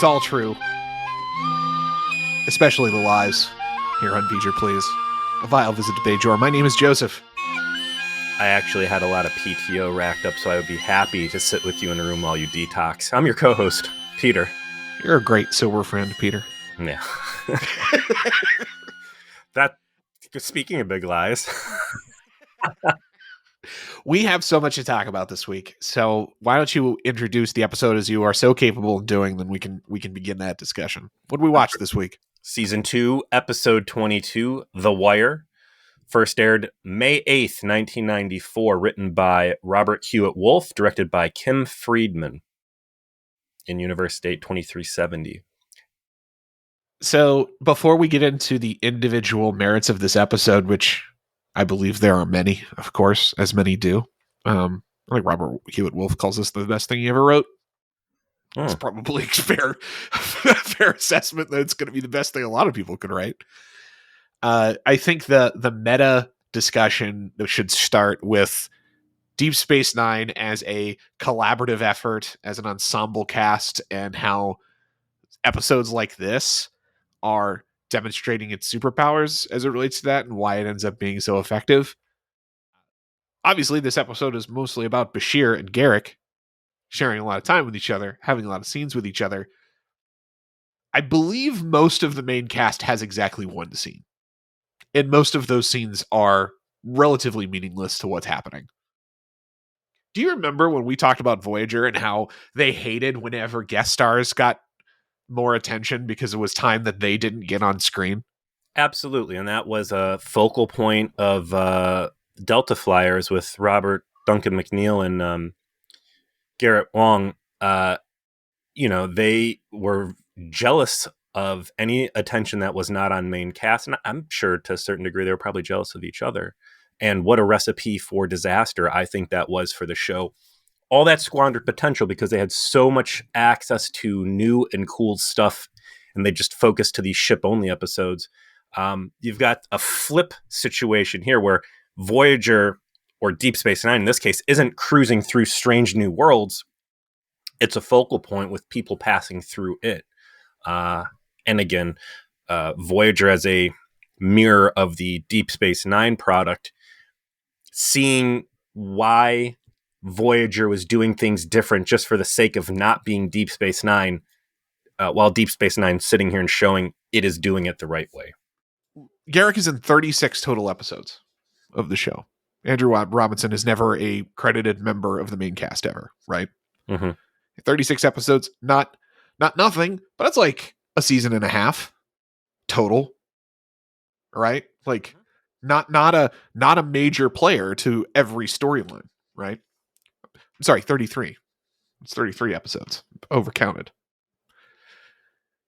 It's all true. Especially the lies. Here on Feature Please. A vile visit to Bajor. My name is Joseph. I actually had a lot of PTO racked up, so I would be happy to sit with you in a room while you detox. I'm your co-host, Peter. You're a great sober friend, Peter. Yeah. Speaking of big lies. We have so much to talk about this week, so why don't you introduce the episode as you are so capable of doing, then we can begin that discussion. What did we watch this week? Season 2, Episode 22, The Wire. First aired May 8th, 1994, written by Robert Hewitt Wolfe, directed by Kim Friedman. In Universe Date 2370. So, before we get into the individual merits of this episode, which I believe there are many, of course, as many do. Like Robert Hewitt Wolfe calls this the best thing he ever wrote. It's probably a fair assessment that it's going to be the best thing a lot of people could write. I think the meta discussion should start with Deep Space Nine as a collaborative effort, as an ensemble cast, and how episodes like this are demonstrating its superpowers as it relates to that and why it ends up being so effective. Obviously, this episode is mostly about Bashir and Garak sharing a lot of time with each other, having a lot of scenes with each other. I believe most of the main cast has exactly one scene. And most of those scenes are relatively meaningless to what's happening. Do you remember when we talked about Voyager and how they hated whenever guest stars got more attention because it was time that they didn't get on screen? Absolutely, and that was a focal point of Delta Flyers with Robert Duncan McNeil and Garrett Wong. They were jealous of any attention that was not on main cast, and I'm sure to a certain degree they were probably jealous of each other. And what a recipe for disaster I think that was for the show. All that squandered potential because they had so much access to new and cool stuff, and they just focused to these ship-only episodes. You've got a flip situation here where Voyager, or Deep Space Nine in this case, isn't cruising through strange new worlds. It's a focal point with people passing through it. And again, Voyager as a mirror of the Deep Space Nine product, seeing why Voyager was doing things different just for the sake of not being Deep Space Nine, while Deep Space Nine sitting here and showing it is doing it the right way. Garak is in 36 total episodes of the show. Andrew Robinson is never a credited member of the main cast ever, right? Mm-hmm. 36 episodes, not nothing, but it's like a season and a half total, right? Like not a major player to every storyline, right? I'm sorry, 33. It's 33 episodes. Overcounted.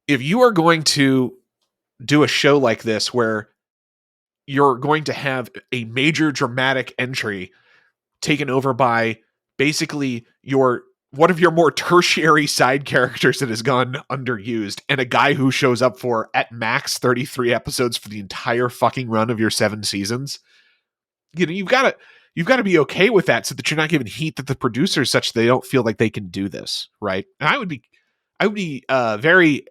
If you are going to do a show like this where you're going to have a major dramatic entry taken over by basically one of your more tertiary side characters that has gone underused, and a guy who shows up for at max 33 episodes for the entire fucking run of your 7 seasons, you've got to be okay with that, so that you're not giving heat to the producers such they don't feel like they can do this, right? And I would be very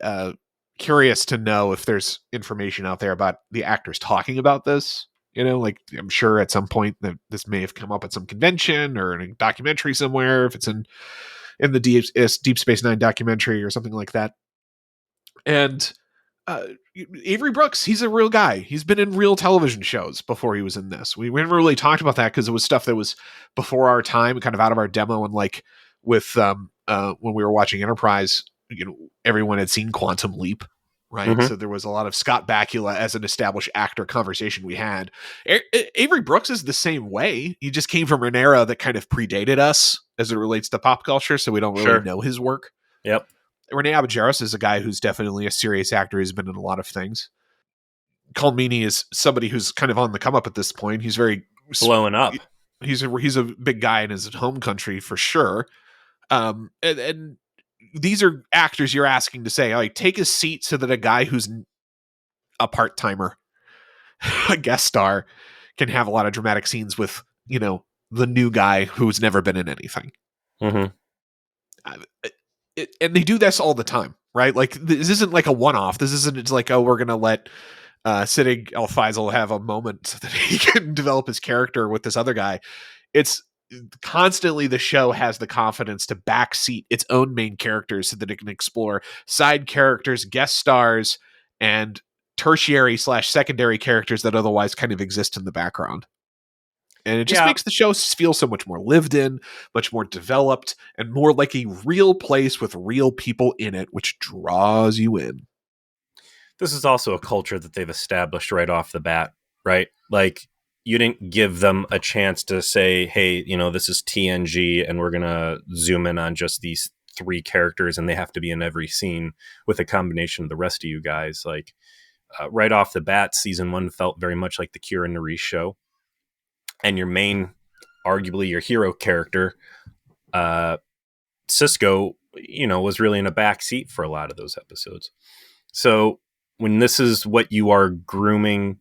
curious to know if there's information out there about the actors talking about this. Like I'm sure at some point that this may have come up at some convention or in a documentary somewhere, if it's in the Deep Space Nine documentary or something like that. And Avery Brooks, he's a real guy. He's been in real television shows before he was in this. We never really talked about that because it was stuff that was before our time, kind of out of our demo. And like with when we were watching Enterprise, everyone had seen Quantum Leap. Right. Mm-hmm. So there was a lot of Scott Bakula as an established actor conversation we had. Avery Brooks is the same way. He just came from an era that kind of predated us as it relates to pop culture. So we don't really know his work. Yep. Renee Abajeros is a guy who's definitely a serious actor. He's been in a lot of things. Colmini is somebody who's kind of on the come up at this point. He's very blowing up. He's a big guy in his home country for sure. And these are actors you're asking to say, like, take a seat so that a guy who's a part-timer, a guest star, can have a lot of dramatic scenes with, the new guy who's never been in anything. Mm-hmm. And they do this all the time. right? Like this isn't like a one-off. This isn't it's like, oh, we're gonna let Siddig El Faisal have a moment so that he can develop his character with this other guy. It's constantly the show has the confidence to backseat its own main characters so that it can explore side characters, guest stars, and tertiary/secondary characters that otherwise kind of exist in the background. And it just Yeah, makes the show feel so much more lived in, much more developed, and more like a real place with real people in it, which draws you in. this is also a culture that they've established right off the bat, right? Like, you didn't give them a chance to say, hey, this is TNG and we're going to zoom in on just these three characters and they have to be in every scene with a combination of the rest of you guys. Like, right off the bat, season 1 felt very much like the Kira Nerys show. And your main, arguably your hero character, Cisco, was really in a back seat for a lot of those episodes. So when this is what you are grooming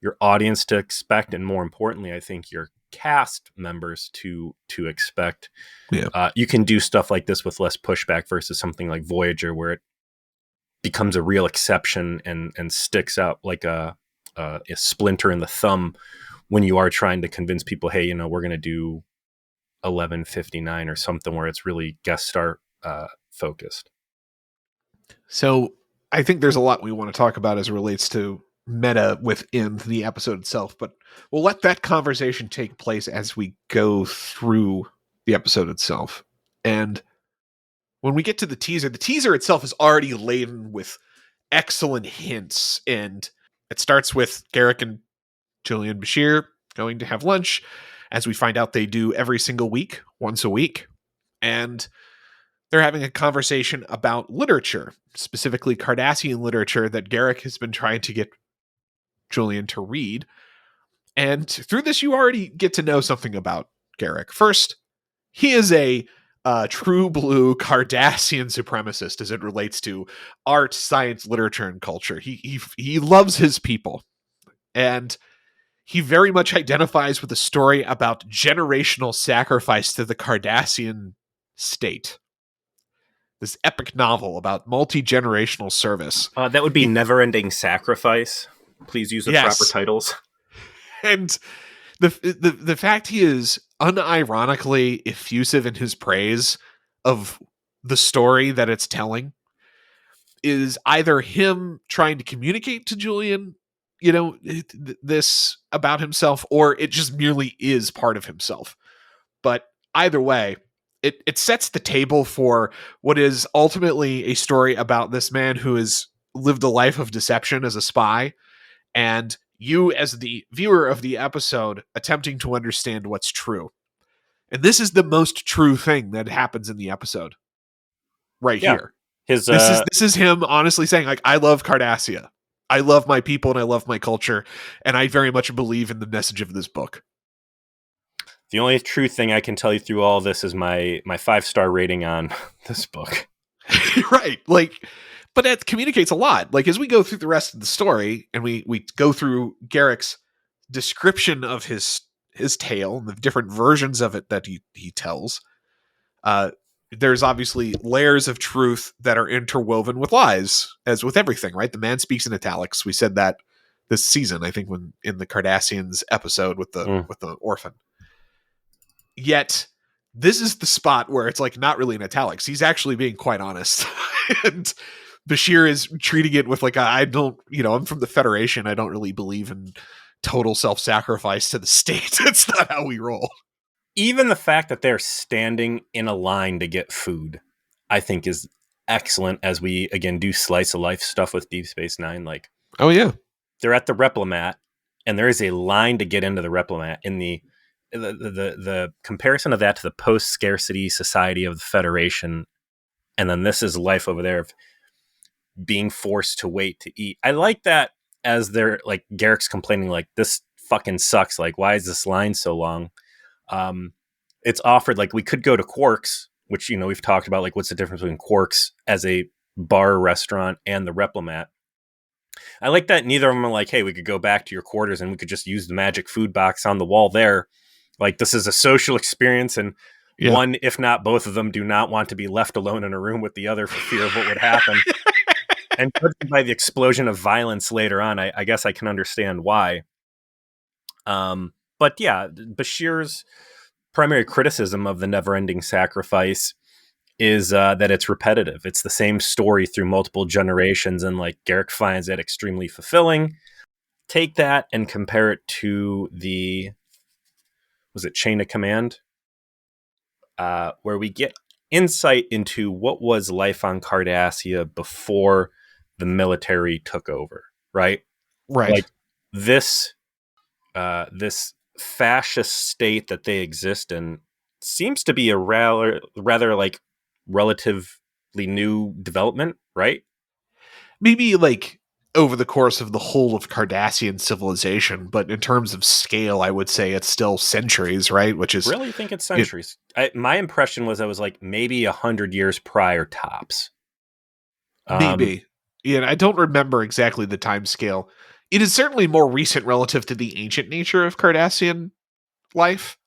your audience to expect, and more importantly, I think your cast members to expect, you can do stuff like this with less pushback versus something like Voyager, where it becomes a real exception and sticks out like a splinter in the thumb when you are trying to convince people, hey, we're going to do 1159 or something where it's really guest star focused. So I think there's a lot we want to talk about as it relates to meta within the episode itself, but we'll let that conversation take place as we go through the episode itself. And when we get to the teaser itself is already laden with excellent hints. And it starts with Garak and Julian Bashir going to have lunch, as we find out they do every single week, once a week. And they're having a conversation about literature, specifically Cardassian literature that Garak has been trying to get Julian to read. And through this, you already get to know something about Garak. First, he is a true blue Cardassian supremacist as it relates to art, science, literature, and culture. He loves his people. And he very much identifies with a story about generational sacrifice to the Cardassian state. This epic novel about multi-generational service. That would be Never-Ending Sacrifice. Please use the proper titles. And the fact he is unironically effusive in his praise of the story that it's telling is either him trying to communicate to Julian, this about himself, or it just merely is part of himself. But either way, it sets the table for what is ultimately a story about this man who has lived a life of deception as a spy, and you as the viewer of the episode attempting to understand what's true. And this is the most true thing that happens in the episode right here. This is him honestly saying, like, I love Cardassia. I love my people and I love my culture, and I very much believe in the message of this book. The only true thing I can tell you through all this is my 5-star rating on this book. Right. Like, but that communicates a lot. Like, as we go through the rest of the story and we go through Garak's description of his tale and the different versions of it that he tells, there's obviously layers of truth that are interwoven with lies, as with everything, right? The man speaks in italics. We said that this season, I think, when in the Cardassians episode with the orphan. Yet this is the spot where it's like not really in italics. He's actually being quite honest. And Bashir is treating it with like, I don't, I'm from the Federation. I don't really believe in total self-sacrifice to the state. It's not how we roll. Even the fact that they're standing in a line to get food, I think is excellent, as we, again, do slice of life stuff with Deep Space Nine. Like, oh yeah, they're at the Replimat and there is a line to get into the Replimat. In the comparison of that to the post-scarcity society of the Federation, and then this is life over there of being forced to wait to eat. I like that, as they're like, Garak's complaining like, this fucking sucks, like, why is this line so long? It's offered like, we could go to Quark's, which, we've talked about, like, what's the difference between Quark's as a bar restaurant and the Replimat. I like that neither of them are like, hey, we could go back to your quarters and we could just use the magic food box on the wall there. Like, this is a social experience, and Yeah. One, if not both of them, do not want to be left alone in a room with the other for fear of what would happen. And judging by the explosion of violence later on, I guess I can understand why. But yeah, Bashir's primary criticism of the never-ending sacrifice is that it's repetitive. It's the same story through multiple generations, and like Garak finds that extremely fulfilling. Take that and compare it to the, was it Chain of Command, where we get insight into what was life on Cardassia before the military took over. Right, Right. like this fascist state that they exist in seems to be a rather like relatively new development, right? Maybe like over the course of the whole of Cardassian civilization, but in terms of scale, I would say it's still centuries, right? Which is Really think it's it, centuries. My impression was I was like maybe 100 years prior tops. Um, maybe. Yeah, I don't remember exactly the time scale. It is certainly more recent relative to the ancient nature of Cardassian life.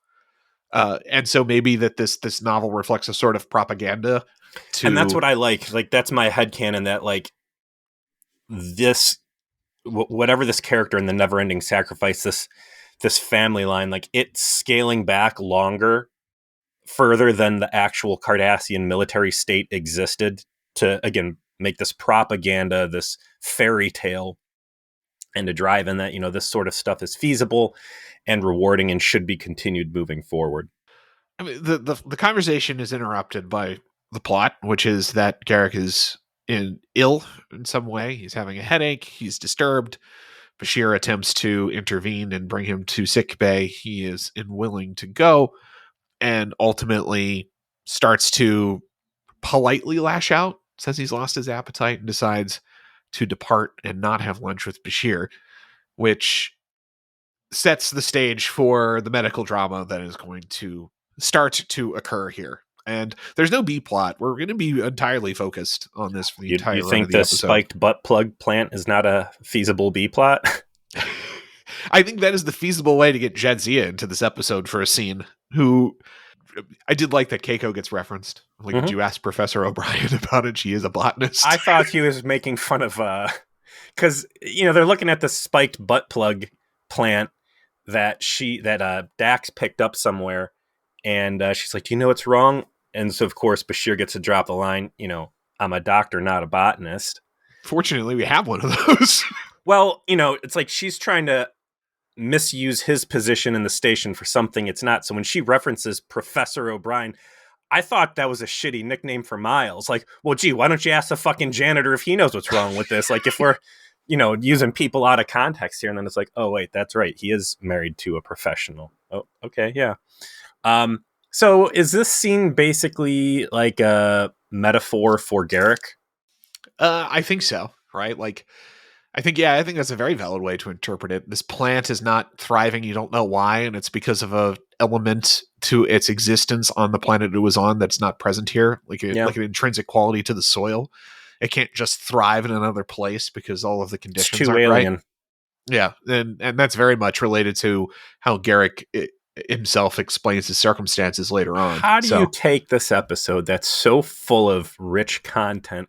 And so maybe that this novel reflects a sort of propaganda and that's to what I like. Like that's my headcanon that like this whatever this character in the never ending sacrifice, this family line, like it's scaling back longer further than the actual Cardassian military state existed to again make this propaganda, this fairy tale, and to drive in that, you know, this sort of stuff is feasible and rewarding and should be continued moving forward. I mean, the conversation is interrupted by the plot, which is that Garrick is ill in some way. He's having a headache. He's disturbed. Bashir attempts to intervene and bring him to sick bay. He is unwilling to go, and ultimately starts to politely lash out. Says he's lost his appetite and decides to depart and not have lunch with Bashir, which sets the stage for the medical drama that is going to start to occur here. And there's no B plot. We're going to be entirely focused on this for the You entire run of think the the episode. spiked butt plug plant is not a feasible B plot? I think that is the feasible way to get Jadzia into this episode for a scene. Who I did like that Keiko gets referenced. Like, did Mm-hmm. you ask Professor O'Brien about it? She is a botanist. I thought he was making fun of because you know they're looking at the spiked butt plug plant that Dax picked up somewhere, and she's like, "Do you know what's wrong?" And so of course Bashir gets to drop the line, you know, "I'm a doctor, not a botanist." Fortunately, we have one of those. Well, you know, it's like she's trying to misuse his position in the station for something it's not. So when she references Professor O'Brien, I thought that was a shitty nickname for Miles. Like, well, gee, why don't you ask the fucking janitor if he knows what's wrong with this? Like, if we're, you know, using people out of context here, and then it's like, oh wait, that's right, he is married to a professional. Oh, okay, yeah. So is this scene basically like a metaphor for Garak? I think so. Right? Like, I think that's a very valid way to interpret it. This plant is not thriving. You don't know why, and it's because of a element to its existence on the planet it was on that's not present here, Yeah, like an intrinsic quality to the soil. It can't just thrive in another place because all of the it's conditions too aren't right. alien. Yeah, and that's very much related to how Garrick himself explains his circumstances later on. How do you So take this episode that's so full of rich content?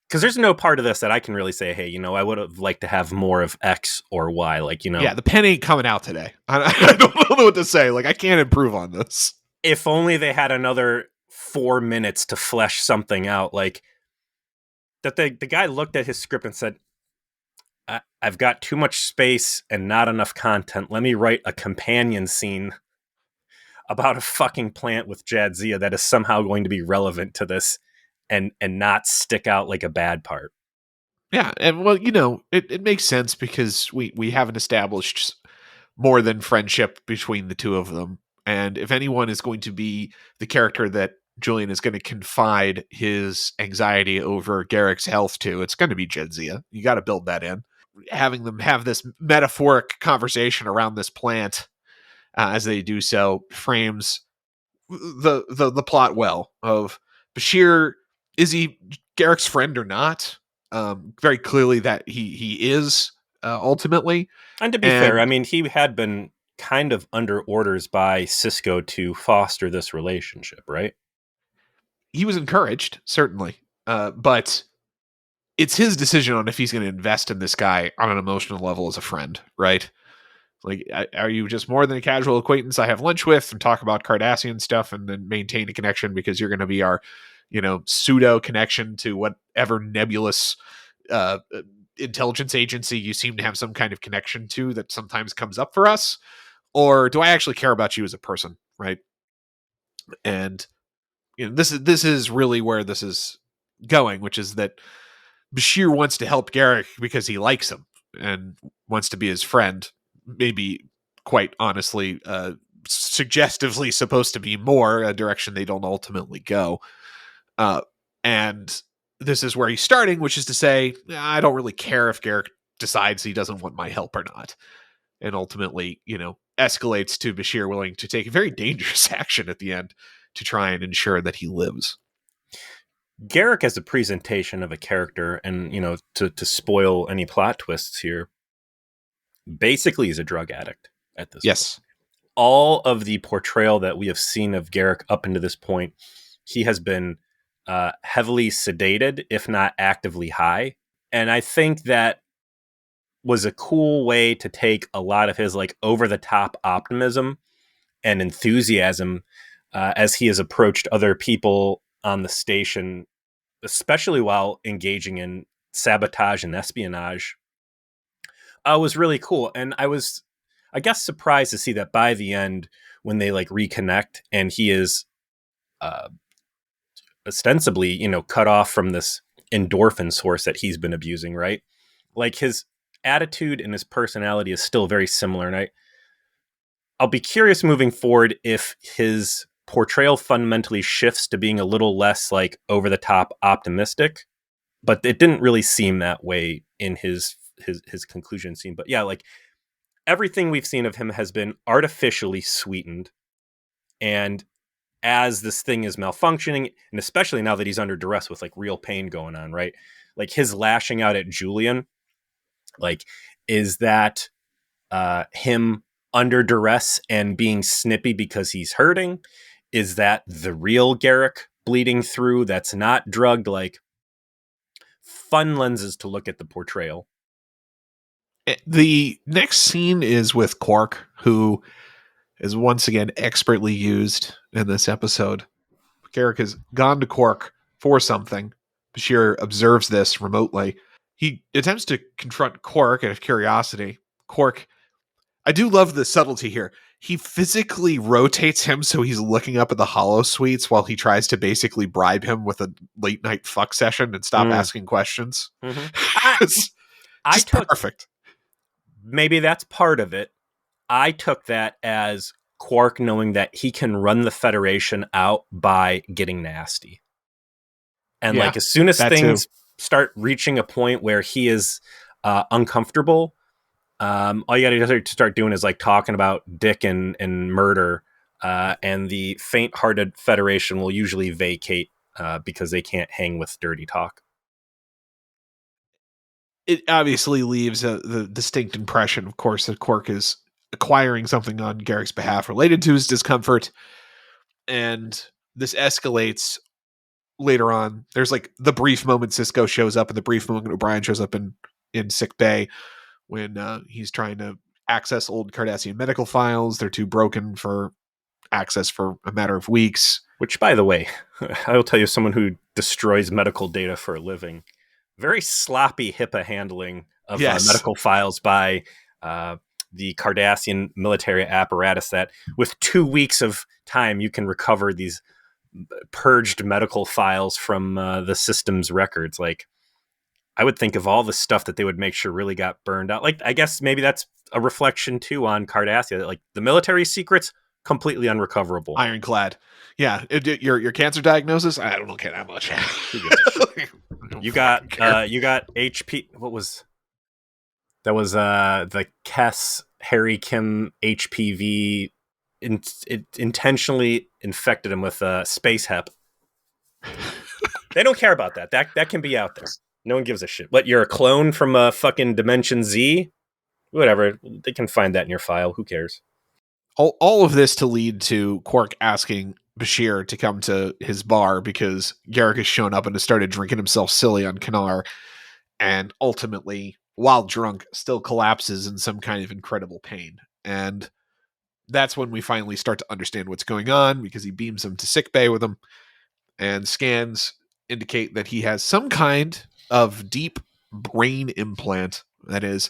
Because there's no part of this that I can really say, hey, you know, I would have liked to have more of X or Y. Like, you know, yeah, the pen ain't coming out today. I don't know what to say. Like, I can't improve on this. if only they had another 4 minutes to flesh something out. Like, that the guy looked at his script and said, I've got too much space and not enough content. Let me write a companion scene about a fucking plant with Jadzia that is somehow going to be relevant to this and not stick out like a bad part. Yeah, and well, it makes sense because we haven't established more than friendship between the two of them. And if anyone is going to be the character that Julian is going to confide his anxiety over Garrick's health to, it's going to be Jedzia. You got to build that in. Having them have this metaphoric conversation around this plant as they do so frames the plot well. Of Bashir, is he Garrick's friend or not? Very clearly that he is ultimately, And to be fair, I and mean, he had been kind of under orders by Cisco to foster this relationship, right? He was encouraged, certainly, but it's his decision on if he's going to invest in this guy on an emotional level as a friend, right? Like, are you just more than a casual acquaintance I have lunch with and talk about Cardassian stuff and then maintain a connection because you're going to be our, pseudo connection to whatever nebulous uh, intelligence agency you seem to have some kind of connection to that sometimes comes up for us? Or do I actually care about you as a person, right? And this is really where this is going, which is that Bashir wants to help Garak because he likes him and wants to be his friend. Maybe, quite honestly, suggestively supposed to be more a direction they don't ultimately go. And this is where he's starting, which is to say, I don't really care if Garak decides he doesn't want my help or not. And ultimately, escalates to Bashir willing to take a very dangerous action at the end to try and ensure that he lives. Garak as a presentation of a character, and to spoil any plot twists here, basically he's a drug addict at this Yes. point. All of the portrayal that we have seen of Garak up into this point, he has been heavily sedated, if not actively high. And I think that was a cool way to take a lot of his like over the top optimism and enthusiasm as he has approached other people on the station, especially while engaging in sabotage and espionage, was really cool. And I was, I guess, surprised to see that by the end, when they like reconnect and he is ostensibly, cut off from this endorphin source that he's been abusing, right? Like his attitude and his personality is still very similar. And I'll be curious moving forward if his portrayal fundamentally shifts to being a little less like over the top optimistic, but it didn't really seem that way in his conclusion scene. But yeah, like everything we've seen of him has been artificially sweetened. And as this thing is malfunctioning, and especially now that he's under duress with like real pain going on, right? Like his lashing out at Julian, like, is that him under duress and being snippy because he's hurting? Is that the real Garak bleeding through that's not drugged? Like, fun lenses to look at the portrayal. The next scene is with Quark, who is once again expertly used in this episode. Garak has gone to Quark for something. Bashir observes this remotely. He attempts to confront Quark out of curiosity. Quark, I do love the subtlety here. He physically rotates him so he's looking up at the hollow suites while he tries to basically bribe him with a late night fuck session and stop asking questions. Mm-hmm. It's just perfect. Maybe that's part of it. I took that as Quark knowing that he can run the Federation out by getting nasty. And Yeah, like as soon as things start reaching a point where he is uncomfortable, all you got to start doing is like talking about dick and murder, and the faint-hearted Federation will usually vacate because they can't hang with dirty talk. It obviously leaves the distinct impression, of course, that Quark is acquiring something on Garak's behalf related to his discomfort, and this escalates later on. There's like the brief moment Cisco shows up and the brief moment O'Brien shows up in sick bay when he's trying to access old Cardassian medical files. They're too broken for access for a matter of weeks. Which, by the way, I will tell you, someone who destroys medical data for a living, very sloppy HIPAA handling of medical files by the Cardassian military apparatus, that with 2 weeks of time, you can recover these purged medical files from the system's records. Like, I would think of all the stuff that they would make sure really got burned out. Like, I guess maybe that's a reflection too on Cardassia, that like the military secrets, completely unrecoverable. Ironclad. Yeah. Your cancer diagnosis, I don't care that much. You got HP. What was that? Was the Kess Harry Kim HPV? It intentionally infected him with space hep. They don't care about that. That can be out there. No one gives a shit. But you're a clone from a fucking Dimension Z? Whatever. They can find that in your file. Who cares? all of this to lead to Quark asking Bashir to come to his bar because Garak has shown up and has started drinking himself silly on Kanar, and ultimately, while drunk, still collapses in some kind of incredible pain. And that's when we finally start to understand what's going on, because he beams him to sickbay with him, and scans indicate that he has some kind of deep brain implant that is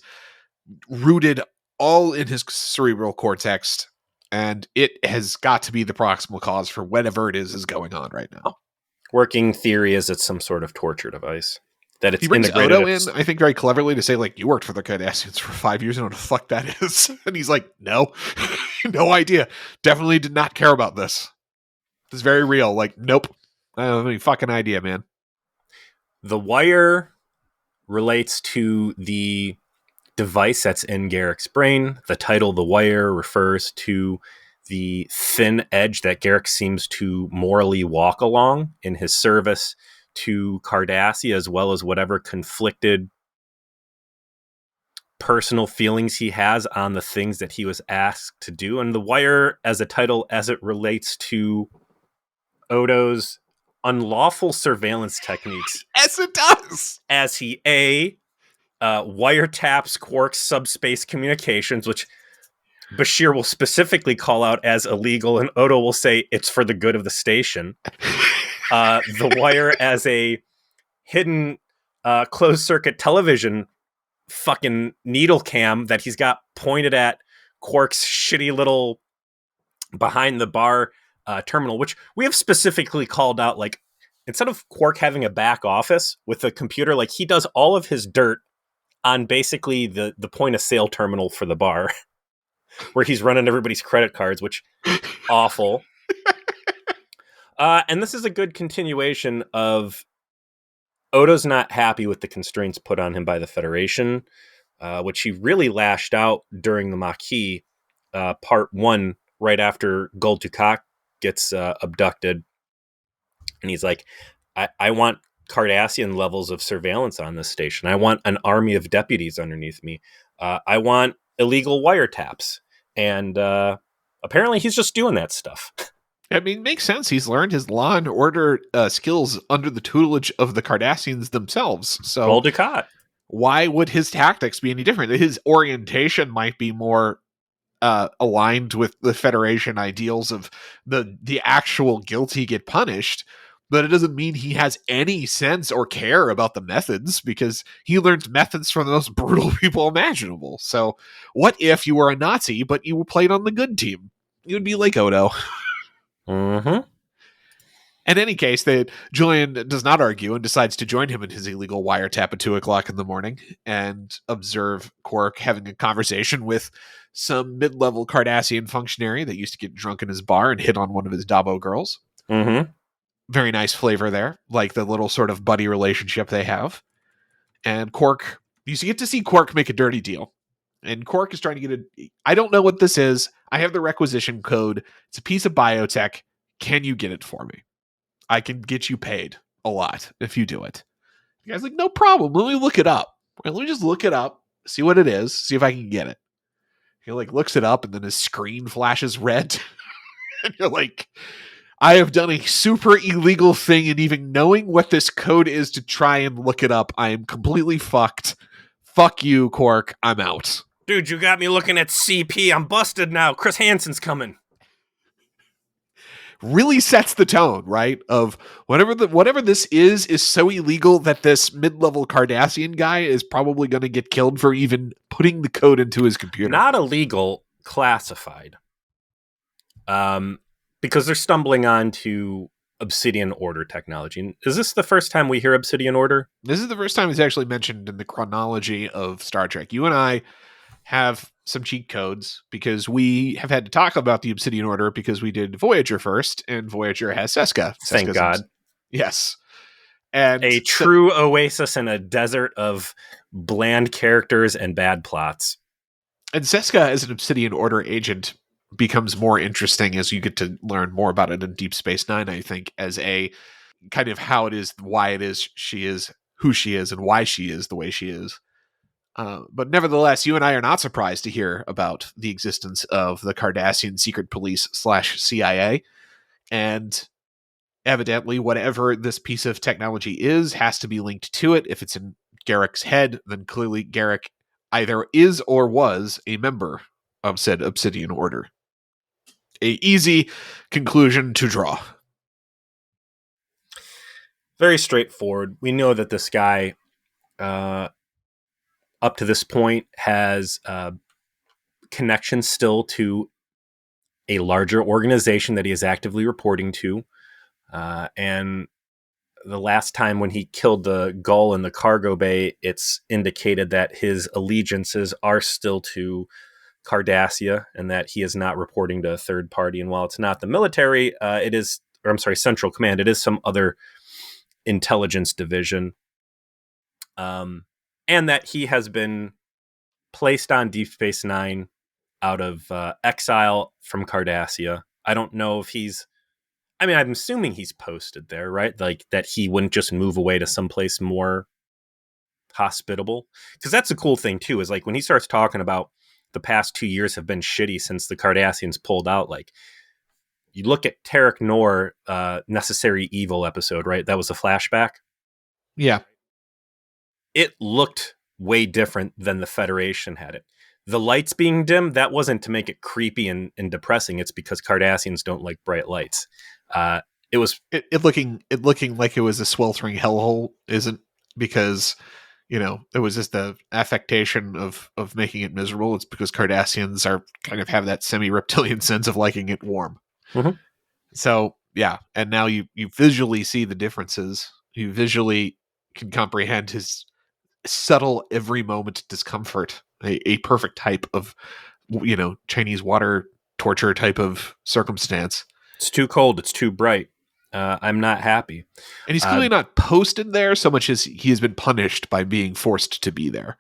rooted all in his cerebral cortex, and it has got to be the proximal cause for whatever it is going on right now. Working theory is it's some sort of torture device. That it's He brings integrated. Odo in, I think, very cleverly to say, like, you worked for the Cardassians for 5 years, I don't know what the fuck that is. And he's like, no, no idea. Definitely did not care about this. It's very real. Like, nope. I don't have any fucking idea, man. The wire relates to the device that's in Garak's brain. The title, The Wire, refers to the thin edge that Garak seems to morally walk along in his service to Cardassia, as well as whatever conflicted personal feelings he has on the things that he was asked to do. And The Wire as a title as it relates to Odo's unlawful surveillance techniques. Yes, it does! As he wiretaps Quark's subspace communications, which Bashir will specifically call out as illegal, and Odo will say it's for the good of the station. The Wire as a hidden closed-circuit television fucking needle cam that he's got pointed at Quark's shitty little behind-the-bar terminal, which we have specifically called out, like, instead of Quark having a back office with a computer, like, he does all of his dirt on basically the point-of-sale terminal for the bar, where he's running everybody's credit cards, which awful. And this is a good continuation of Odo's not happy with the constraints put on him by the Federation, which he really lashed out during the Maquis, part 1, right after Gul Dukat gets abducted. And he's like, I want Cardassian levels of surveillance on this station. I want an army of deputies underneath me. I want illegal wiretaps. And apparently he's just doing that stuff. I mean, it makes sense. He's learned his law and order skills under the tutelage of the Cardassians themselves. So Gul Dukat. Why would his tactics be any different? His orientation might be more aligned with the Federation ideals of the actual guilty get punished, but it doesn't mean he has any sense or care about the methods, because he learned methods from the most brutal people imaginable. So what if you were a Nazi, but you played on the good team? You would be like Odo. Mm-hmm. In any case, Julian does not argue and decides to join him in his illegal wiretap at 2:00 in the morning and observe Quark having a conversation with some mid-level Cardassian functionary that used to get drunk in his bar and hit on one of his Dabo girls. Mm-hmm. Very nice flavor there, like the little sort of buddy relationship they have. And Quark, you get to see Quark make a dirty deal. And Quark is trying to get I don't know what this is. I have the requisition code. It's a piece of biotech. Can you get it for me? I can get you paid a lot if you do it. The guy's like, no problem. Let me look it up. Let me just look it up, see what it is, see if I can get it. He like looks it up, and then his screen flashes red. And you're like, I have done a super illegal thing, and even knowing what this code is to try and look it up, I am completely fucked. Fuck you, Quark. I'm out. Dude, you got me looking at CP. I'm busted now. Chris Hansen's coming. Really sets the tone, right? Of whatever this is so illegal that this mid-level Cardassian guy is probably going to get killed for even putting the code into his computer. Not illegal, classified. Because they're stumbling onto Obsidian Order technology. Is this the first time we hear Obsidian Order? This is the first time it's actually mentioned in the chronology of Star Trek. You and I have some cheat codes because we have had to talk about the Obsidian Order because we did Voyager first, and Voyager has Seska. Thank God. Yes. And a true oasis in a desert of bland characters and bad plots. And Seska as an Obsidian Order agent becomes more interesting as you get to learn more about it in Deep Space Nine, I think, as a kind of how it is, why it is she is who she is, and why she is the way she is. But nevertheless, you and I are not surprised to hear about the existence of the Cardassian secret police / CIA. And evidently, whatever this piece of technology is has to be linked to it. If it's in Garak's head, then clearly Garak either is or was a member of said Obsidian Order. A easy conclusion to draw. Very straightforward. We know that this guy, up to this point, has connections still to a larger organization that he is actively reporting to. And the last time when he killed the gull in the cargo bay, it's indicated that his allegiances are still to Cardassia and that he is not reporting to a third party. And while it's not the military, it is, or I'm sorry, Central Command, it is some other intelligence division. And that he has been placed on Deep Space Nine out of exile from Cardassia. I don't know if I'm assuming he's posted there, right? Like that he wouldn't just move away to someplace more hospitable. Because that's a cool thing too, is like when he starts talking about the past 2 years have been shitty since the Cardassians pulled out, like you look at Tarek Noor, Necessary Evil episode, right? That was a flashback. Yeah. It looked way different than the Federation had it. The lights being dim, that wasn't to make it creepy and depressing. It's because Cardassians don't like bright lights. It was it looking like it was a sweltering hellhole isn't because it was just the affectation of making it miserable. It's because Cardassians are kind of have that semi-reptilian sense of liking it warm. Mm-hmm. So yeah, and now you visually see the differences. You visually can comprehend his subtle every moment discomfort. A perfect type of Chinese water torture type of circumstance. It's too cold. It's too bright. I'm not happy. And he's clearly not posted there so much as he has been punished by being forced to be there.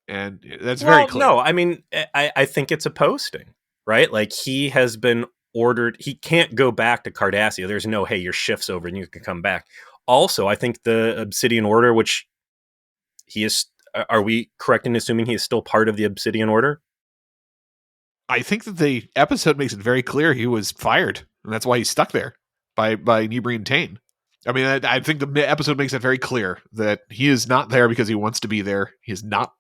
And that's very clear. No, I mean, I think it's a posting, right? Like he has been ordered. He can't go back to Cardassia. There's no, hey, your shift's over and you can come back. Also, I think the Obsidian Order, which he is, are we correct in assuming he is still part of the Obsidian Order? I think that the episode makes it very clear he was fired, and that's why he's stuck there by Enabran Tain. I mean, I think the episode makes it very clear that he is not there because he wants to be there. He is not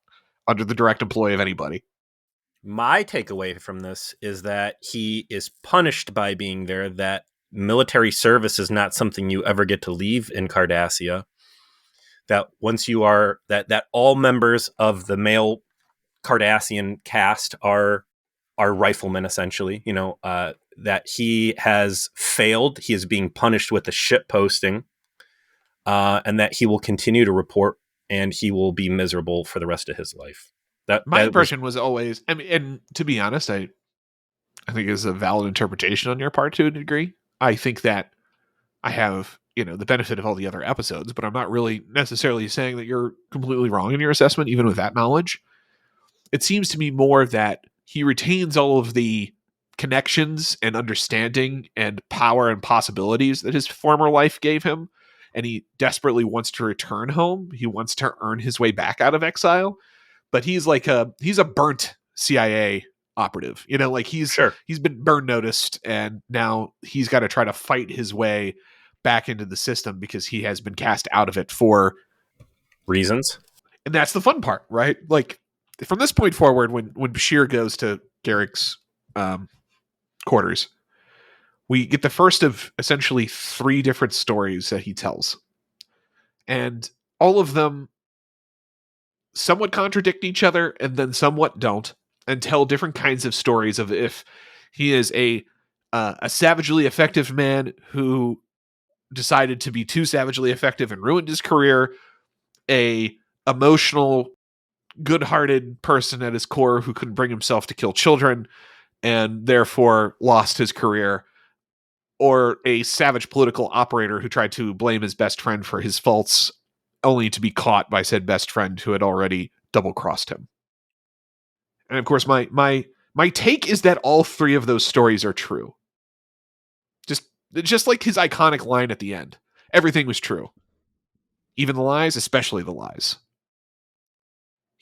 under the direct employ of anybody. My takeaway from this is that he is punished by being there, that military service is not something you ever get to leave in Cardassia, that once you are, that all members of the male Cardassian cast are riflemen, essentially, that he has failed. He is being punished with a ship posting, and that he will continue to report and he will be miserable for the rest of his life. My impression was always, I mean, and to be honest, I think it's a valid interpretation on your part to a degree. I think that I have, the benefit of all the other episodes, but I'm not really necessarily saying that you're completely wrong in your assessment, even with that knowledge. It seems to me more that he retains all of the connections and understanding and power and possibilities that his former life gave him, and he desperately wants to return home. He wants to earn his way back out of exile, but he's a burnt CIA operative. He's been burn noticed, and now he's got to try to fight his way back into the system because he has been cast out of it for reasons. And that's the fun part, right? Like from this point forward, when Bashir goes to Garak's quarters, we get the first of essentially 3 different stories that he tells. And all of them somewhat contradict each other and then somewhat don't, and tell different kinds of stories of if he is a savagely effective man who decided to be too savagely effective and ruined his career, a emotional, good-hearted person at his core who couldn't bring himself to kill children and therefore lost his career, or a savage political operator who tried to blame his best friend for his faults only to be caught by said best friend who had already double-crossed him. And of course, my take is that all 3 of those stories are true. Just like his iconic line at the end. Everything was true. Even the lies, especially the lies.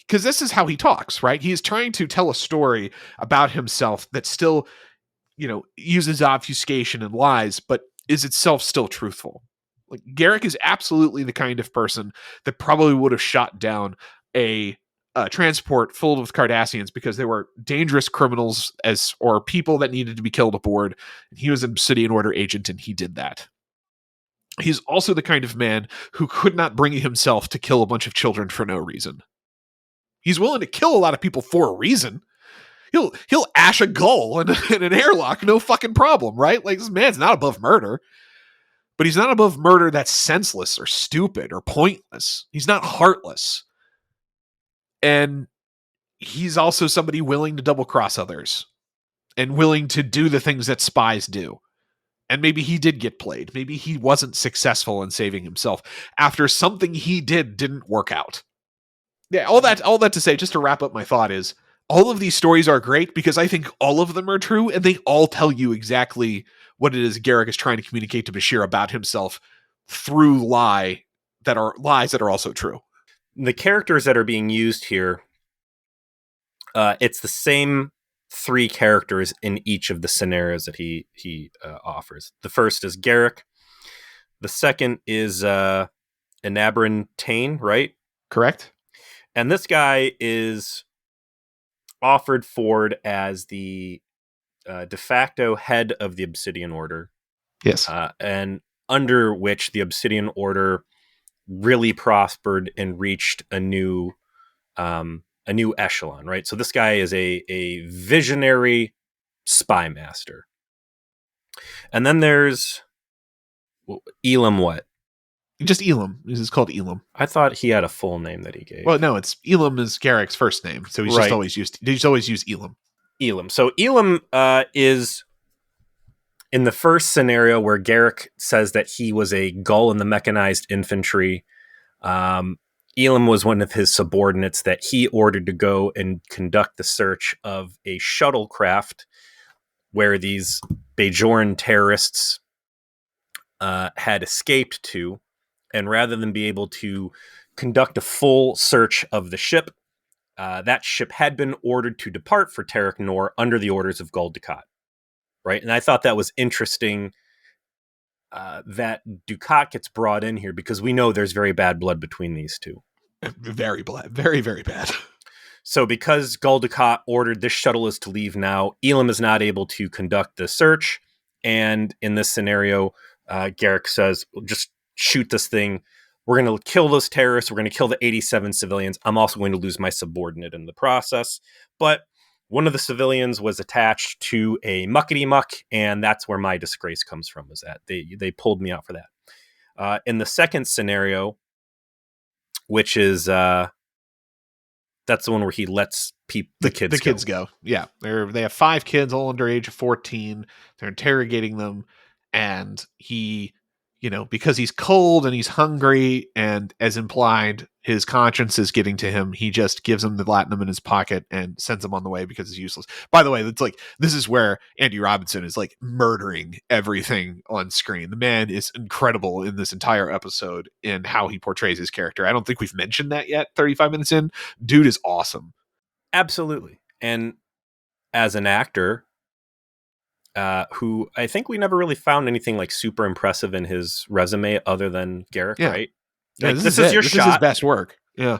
because this is how he talks, right? He's trying to tell a story about himself that still, uses obfuscation and lies, but is itself still truthful. Like Garak is absolutely the kind of person that probably would have shot down a transport full of Cardassians because they were dangerous criminals or people that needed to be killed aboard. And he was an Obsidian Order agent, and he did that. He's also the kind of man who could not bring himself to kill a bunch of children for no reason. He's willing to kill a lot of people for a reason. He'll ash a gull in an airlock, no fucking problem, right? Like, this man's not above murder. But he's not above murder that's senseless or stupid or pointless. He's not heartless. And he's also somebody willing to double cross others and willing to do the things that spies do. And maybe he did get played. Maybe he wasn't successful in saving himself after something he didn't work out. Yeah, all that to say, just to wrap up my thought, is all of these stories are great because I think all of them are true, and they all tell you exactly what it is Garak is trying to communicate to Bashir about himself through lies that are also true. The characters that are being used here, it's the same 3 characters in each of the scenarios that he offers. The first is Garak. The second is Enabran Tain, right? Correct. And this guy is offered forward as the de facto head of the Obsidian Order. Yes. And under which the Obsidian Order really prospered and reached a new echelon, right? So this guy is a visionary spy master. And then there's Elam what? Just Elam. This is called Elam. I thought he had a full name that he gave. Well, no, it's Elam is Garak's first name, so he's Right. just always use Elam. Elam. So Elam is in the first scenario where Garak says that he was a gull in the mechanized infantry. Elam was one of his subordinates that he ordered to go and conduct the search of a shuttlecraft where these Bajoran terrorists had escaped to. And rather than be able to conduct a full search of the ship, that ship had been ordered to depart for Tarak Nor under the orders of Gul Dukat. Right? And I thought that was interesting that Dukat gets brought in here because we know there's very bad blood between these two. Very bad. Very, very bad. So because Gul Dukat ordered this shuttle is to leave now, Elam is not able to conduct the search. And in this scenario, Garak says, just shoot this thing. We're going to kill those terrorists. We're going to kill the 87 civilians. I'm also going to lose my subordinate in the process. But one of the civilians was attached to a muckety-muck, and that's where my disgrace comes from, is that they pulled me out for that. In the second scenario, which is that's the one where he lets the kids go. Yeah, they have 5 kids, all under age of 14. They're interrogating them, and he, because he's cold and he's hungry, and as implied, his conscience is getting to him. He just gives him the latinum in his pocket and sends him on the way because it's useless. By the way, it's like this is where Andy Robinson is like murdering everything on screen. The man is incredible in this entire episode in how he portrays his character. I don't think we've mentioned that yet. 35 minutes in, dude is awesome. Absolutely. And as an actor, who I think we never really found anything like super impressive in his resume other than Garak, right? Yeah, like, this is your shot. This is his best work. Yeah.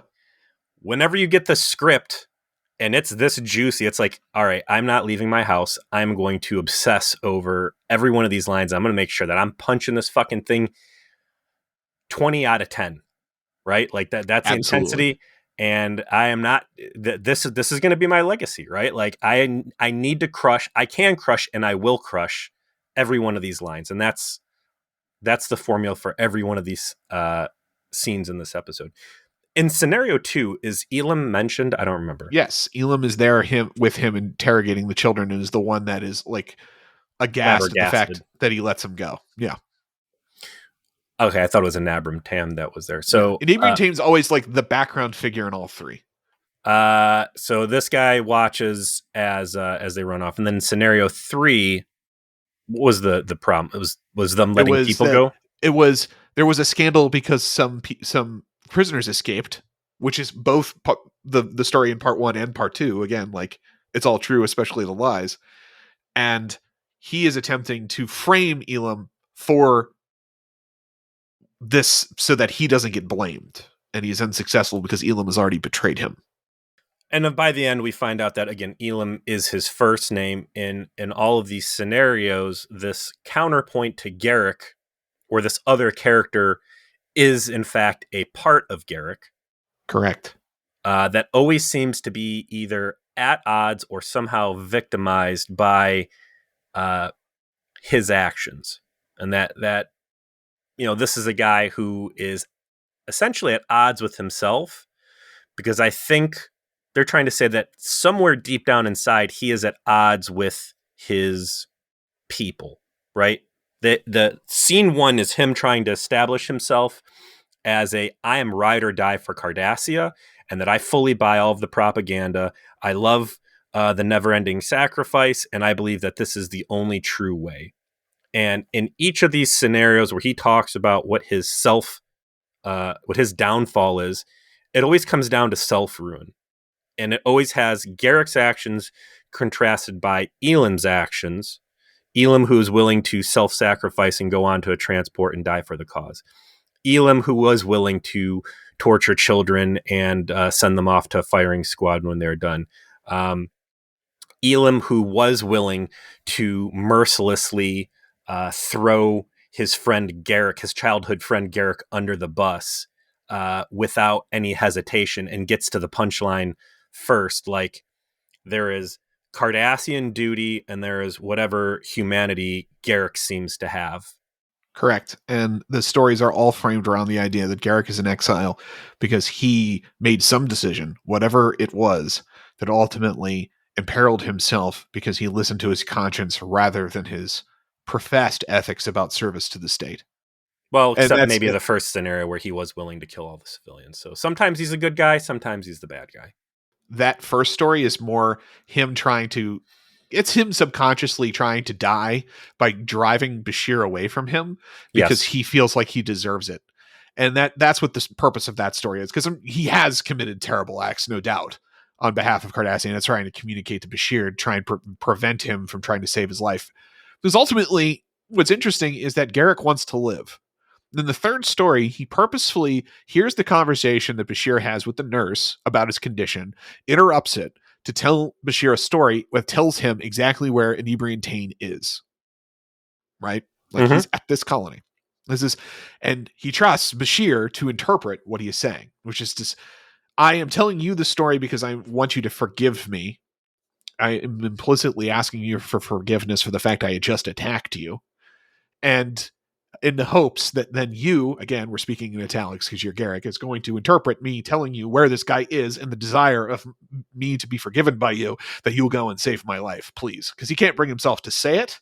Whenever you get the script and it's this juicy, it's like, all right, I'm not leaving my house. I'm going to obsess over every one of these lines. I'm going to make sure that I'm punching this fucking thing 20 out of 10, right? Like that's the intensity. And I am not, this is going to be my legacy, right? Like I need to crush, I can crush and I will crush every one of these lines. And that's the formula for every one of these scenes in this episode. In scenario 2, is Elam mentioned? I don't remember. Yes, Elam is there with him interrogating the children and is the one that is like aghast at the fact that he lets him go. Yeah. Okay, I thought it was Enabran Tain that was there. So Enabran Tain's always like the background figure in all 3. So this guy watches as they run off, and then scenario 3, what was the problem? It was them letting people go. There was a scandal because some prisoners escaped, which is both the story in part 1 and part 2. Again, like, it's all true, especially the lies. And he is attempting to frame Elam for this so that he doesn't get blamed. And he's unsuccessful because Elam has already betrayed him. And by the end, we find out that, again, Elam is his first name. In all of these scenarios, this counterpoint to Garak, or this other character, is in fact a part of Garak. Correct. That always seems to be either at odds or somehow victimized by his actions. And that this is a guy who is essentially at odds with himself, because I think they're trying to say that somewhere deep down inside, he is at odds with his people, right? The scene 1 is him trying to establish himself as I am ride or die for Cardassia, and that I fully buy all of the propaganda. I love the never-ending sacrifice, and I believe that this is the only true way. And in each of these scenarios where he talks about what his downfall is, it always comes down to self-ruin. And it always has Garak's actions contrasted by Elam's actions. Elam, who is willing to self-sacrifice and go on to a transport and die for the cause. Elam, who was willing to torture children and send them off to a firing squad when they're done. Elam, who was willing to mercilessly throw his friend Garak, his childhood friend Garak, under the bus without any hesitation, and gets to the punchline first. Like, there is Cardassian duty and there is whatever humanity Garak seems to have. Correct. And the stories are all framed around the idea that Garak is in exile because he made some decision, whatever it was, that ultimately imperiled himself because he listened to his conscience rather than his professed ethics about service to the state. Well, except maybe the first scenario where he was willing to kill all the civilians. So sometimes he's a good guy, sometimes he's the bad guy. That first story is more him it's him subconsciously trying to die by driving Bashir away from him because he feels like he deserves it. And that's what the purpose of that story is, because he has committed terrible acts, no doubt, on behalf of Cardassian. It's trying to communicate to Bashir, to try and prevent him from trying to save his life. Because ultimately, what's interesting is that Garak wants to live. In the third story, he purposefully hears the conversation that Bashir has with the nurse about his condition, interrupts it to tell Bashir a story that tells him exactly where Enabran Tain is. Right? Like, he's at this colony. And he trusts Bashir to interpret what he is saying, which is just, I am telling you the story because I want you to forgive me. I am implicitly asking you for forgiveness for the fact I just attacked you. And in the hopes that then you, again, we're speaking in italics because you're Garak, is going to interpret me telling you where this guy is and the desire of me to be forgiven by you, that you'll go and save my life, please. Because he can't bring himself to say it,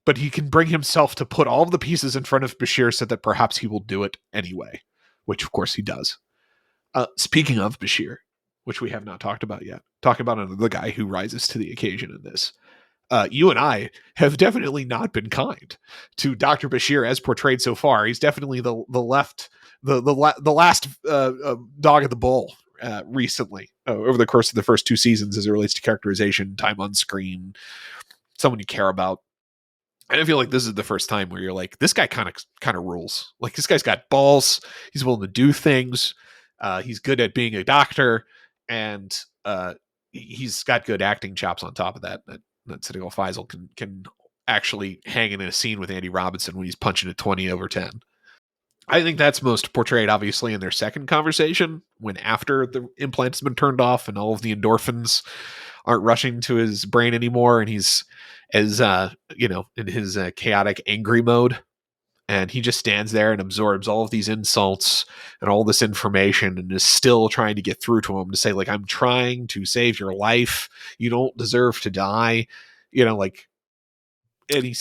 but he can bring himself to put all of the pieces in front of Bashir so that perhaps he will do it anyway, which of course he does. Speaking of Bashir, which we have not talked about yet, talking about another guy who rises to the occasion in this. You and I have definitely not been kind to Dr. Bashir as portrayed so far. He's definitely the last dog of the bull recently over the course of the first 2 seasons as it relates to characterization, time on screen, someone you care about. And I feel like this is the first time where you're like, this guy kind of rules. Like, this guy's got balls. He's willing to do things. He's good at being a doctor, and he's got good acting chops on top of that Siddiqui Faisal can actually hang in a scene with Andy Robinson when he's punching a 20 over 10. I think that's most portrayed, obviously, in their second conversation, when after the implant has been turned off and all of the endorphins aren't rushing to his brain anymore, and he's as in his chaotic, angry mode. And he just stands there and absorbs all of these insults and all this information and is still trying to get through to him to say, like, I'm trying to save your life. You don't deserve to die. And he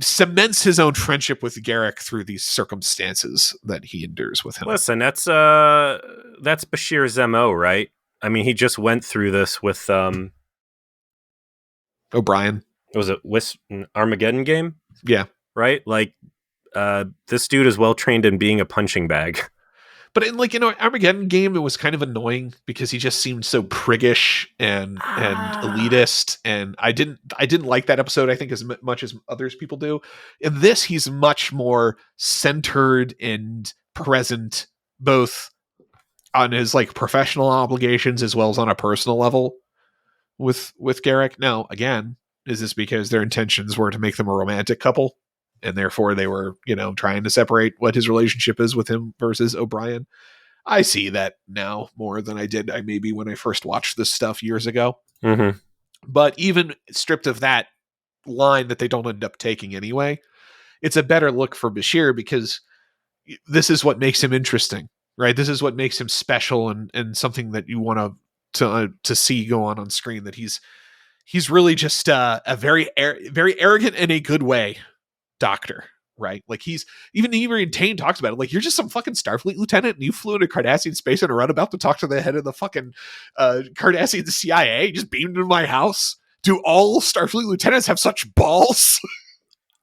cements his own friendship with Garak through these circumstances that he endures with him. Listen, that's Bashir's MO, right? I mean, he just went through this with O'Brien. Was it Armageddon game? Yeah. Right? Like, this dude is well trained in being a punching bag. But in like, Armageddon game, it was kind of annoying because he just seemed so priggish and elitist, and I didn't like that episode, I think, as much as others people do. In this, he's much more centered and present, both on his like professional obligations as well as on a personal level with Garak. Now, again, is this because their intentions were to make them a romantic couple, and therefore they were, trying to separate what his relationship is with him versus O'Brien? I see that now more than I did maybe when I first watched this stuff years ago. Mm-hmm. But even stripped of that line that they don't end up taking anyway, it's a better look for Bashir because this is what makes him interesting, right? This is what makes him special and something that you want to see go on screen. That he's really just a very very arrogant in a good way doctor, right? Like he's even Enabran Tain talks about it. Like, you're just some fucking Starfleet lieutenant and you flew into Cardassian space on a runabout to talk to the head of the fucking Cardassian CIA. Just beamed into my house. Do all Starfleet lieutenants have such balls?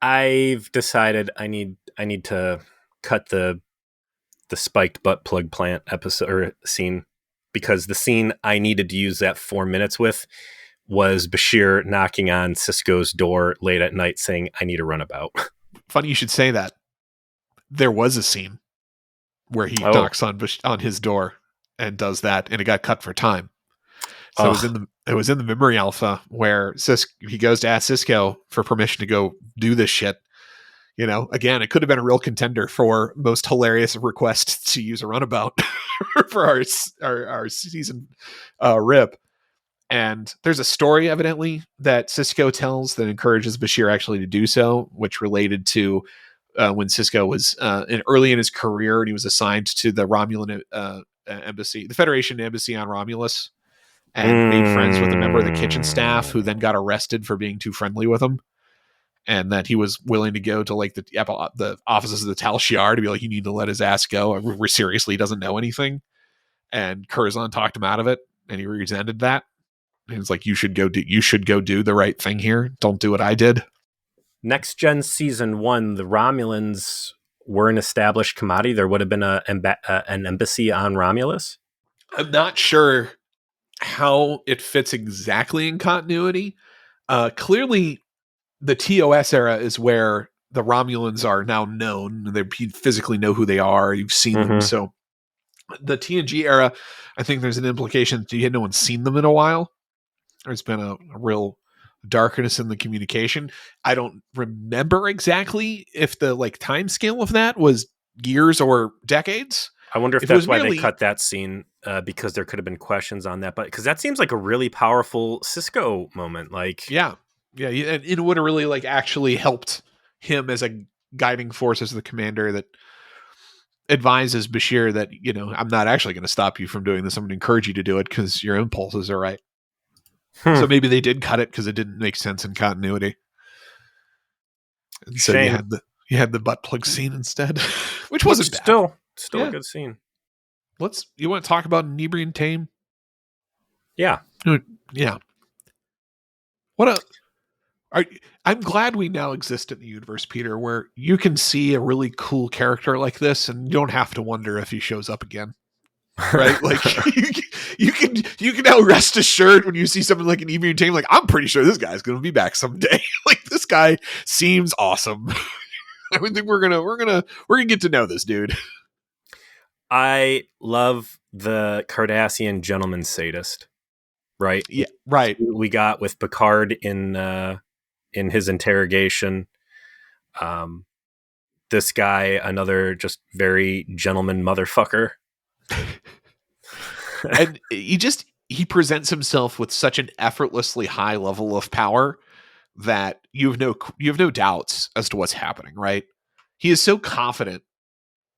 I've decided I need to cut the spiked butt plug plant episode or scene, because the scene I needed to use that 4 minutes with was Bashir knocking on Sisko's door late at night saying, "I need a runabout." Funny you should say that. There was a scene where he knocks on his door and does that, and it got cut for time. So it was in the memory alpha where he goes to ask Sisko for permission to go do this shit. Again, it could have been a real contender for most hilarious request to use a runabout for our season rip. And there's a story, evidently, that Sisko tells that encourages Bashir actually to do so, which related to when Sisko was early in his career and he was assigned to the Romulan embassy, the Federation embassy on Romulus, and made friends with a member of the kitchen staff who then got arrested for being too friendly with him. And that he was willing to go to like the offices of the Tal Shiar to be like, you need to let his ass go. Seriously, he doesn't know anything. And Curzon talked him out of it, and he resented that. And it's like, you should go do the right thing here. Don't do what I did. Next Gen Season 1, the Romulans were an established commodity. There would have been an embassy on Romulus. I'm not sure how it fits exactly in continuity. Clearly, the TOS era is where the Romulans are now known. They physically know who they are. You've seen them. So the TNG era, I think there's an implication that no one's seen them in a while. There's been a real darkness in the communication. I don't remember exactly if the like time scale of that was years or decades. I wonder if that's why they cut that scene, because there could have been questions on that. But because that seems like a really powerful Sisko moment. Like, yeah, and it would have really like actually helped him as a guiding force, as the commander that advises Bashir that, I'm not actually going to stop you from doing this. I'm going to encourage you to do it because your impulses are right. So maybe they did cut it because it didn't make sense in continuity. And so you had the butt plug scene instead, which wasn't bad. Still a good scene. You want to talk about Enabran Tain? Yeah. Yeah. I'm glad we now exist in the universe, Peter, where you can see a really cool character like this and you don't have to wonder if he shows up again. Right? Like you can now rest assured when you see something like an Enabran Tain, like, I'm pretty sure this guy's gonna be back someday. Like, this guy seems awesome. I think we're gonna get to know this dude. I love the Cardassian gentleman sadist. Right? Yeah, right. We got with Picard in his interrogation. This guy, another just very gentleman motherfucker. And he presents himself with such an effortlessly high level of power that you have no doubts as to what's happening, right? He is so confident,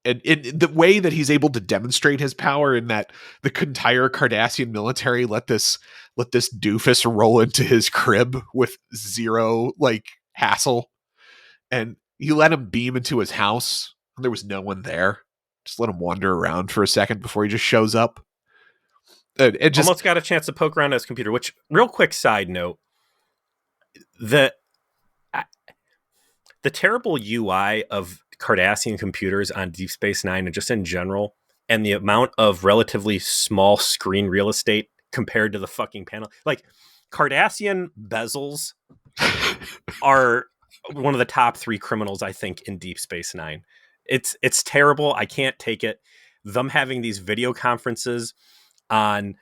and in the way that he's able to demonstrate his power, in that the entire Cardassian military let this doofus roll into his crib with zero like hassle, and you let him beam into his house and there was no one there. Just let him wander around for a second before he just shows up. It just almost got a chance to poke around at his computer. Which, real quick side note, the terrible UI of Cardassian computers on Deep Space Nine and just in general and the amount of relatively small screen real estate compared to the fucking panel. Like, Cardassian bezels are one of the top 3 criminals, I think, in Deep Space Nine. It's terrible. I can't take it. Them having these video conferences on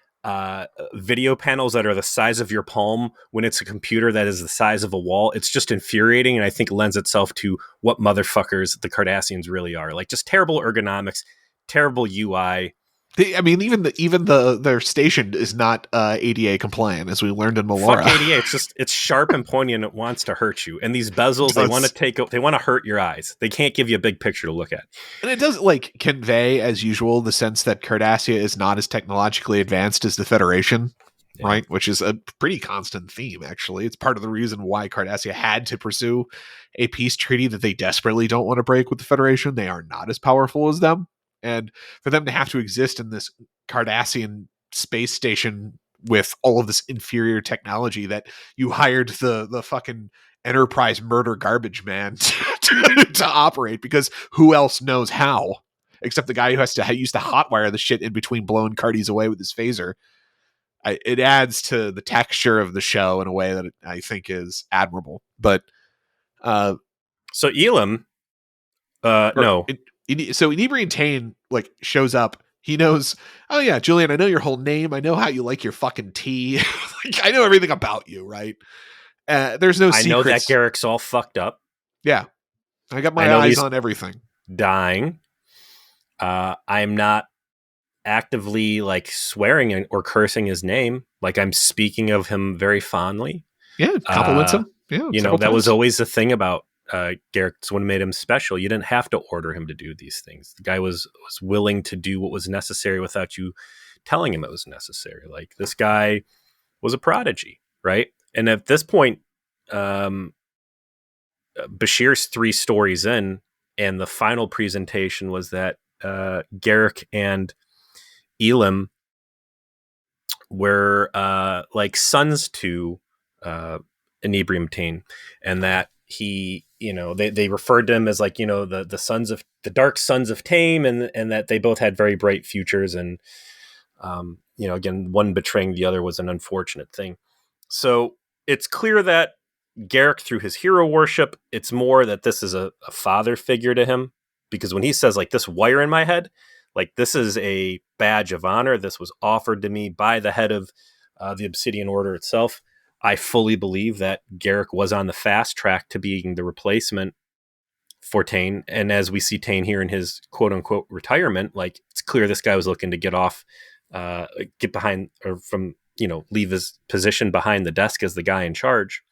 video panels that are the size of your palm when it's a computer that is the size of a wall. It's just infuriating, and I think lends itself to what motherfuckers the Cardassians really are. Like, just terrible ergonomics, terrible UI. I mean, even their station is not ADA compliant, as we learned in Melora. Fuck ADA. It's sharp and pointy, and it wants to hurt you. And these bezels, they want to hurt your eyes. They can't give you a big picture to look at. And it does like convey, as usual, the sense that Cardassia is not as technologically advanced as the Federation, right? Which is a pretty constant theme, actually. It's part of the reason why Cardassia had to pursue a peace treaty that they desperately don't want to break with the Federation. They are not as powerful as them. And for them to have to exist in this Cardassian space station with all of this inferior technology that you hired the fucking Enterprise murder garbage man to operate, because who else knows how except the guy who has to used to hotwire the shit in between blowing Cardies away with his phaser. It adds to the texture of the show in a way that I think is admirable. But so Elam, no. So Enabran Tain like shows up. He knows, oh yeah, Julian, I know your whole name. I know how you like your fucking tea. Like, I know everything about you, right? There's no secrets. I know that Garak's all fucked up. Yeah. I got my eyes on everything. Dying. I'm not actively like swearing or cursing his name. Like, I'm speaking of him very fondly. Yeah, compliments him. Yeah, you know, that was always the thing about Garak. It's what made him special. You didn't have to order him to do these things. The guy was willing to do what was necessary without you telling him it was necessary. Like, this guy was a prodigy, right? And at this point, Bashir's 3 stories in, and the final presentation was that Garak and Elam were like sons to Enabran Tain, and that he, you know, they referred to him as like, you know, the sons of the dark sons of Tain, and that they both had very bright futures, and you know, again, one betraying the other was an unfortunate thing. So it's clear that Garak, through his hero worship, it's more that this is a father figure to him, because when he says like, this wire in my head, like, this is a badge of honor. This was offered to me by the head of the Obsidian Order itself. I fully believe that Garak was on the fast track to being the replacement for Tain. And as we see Tain here in his quote unquote retirement, like, it's clear this guy was looking to get off, get behind, or from, you know, leave his position behind the desk as the guy in charge.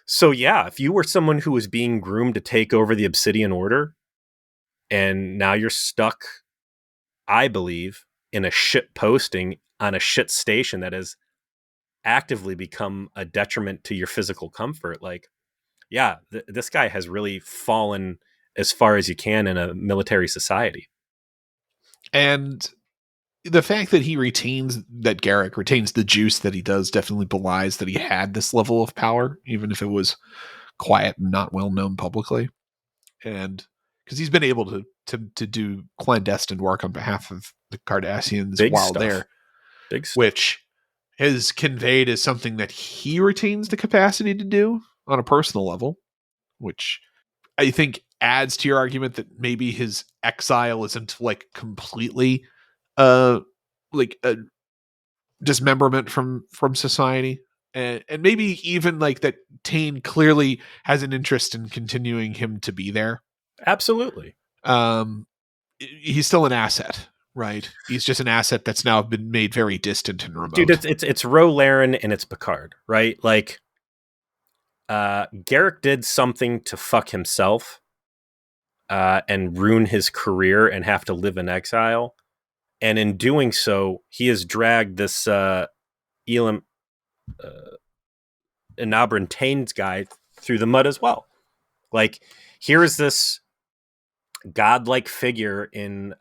So yeah, if you were someone who was being groomed to take over the Obsidian Order, and now you're stuck, I believe, in a shit posting on a shit station that has actively become a detriment to your physical comfort. Like, yeah, this guy has really fallen as far as you can in a military society. And the fact that Garak retains the juice that he does definitely belies that he had this level of power, even if it was quiet and not well known publicly. And because he's been able to do clandestine work on behalf of the Cardassians there, which is conveyed as something that he retains the capacity to do on a personal level, which I think adds to your argument that maybe his exile isn't like completely like a dismemberment from society. And maybe even like that Tain clearly has an interest in continuing him to be there. Absolutely. He's still an asset, right? He's just an asset that's now been made very distant and remote. Dude, it's Ro Laren and it's Picard, right? Like, Garak did something to fuck himself and ruin his career and have to live in exile. And in doing so, he has dragged this Elam Enabran Tain's guy through the mud as well. Like, here's this godlike figure in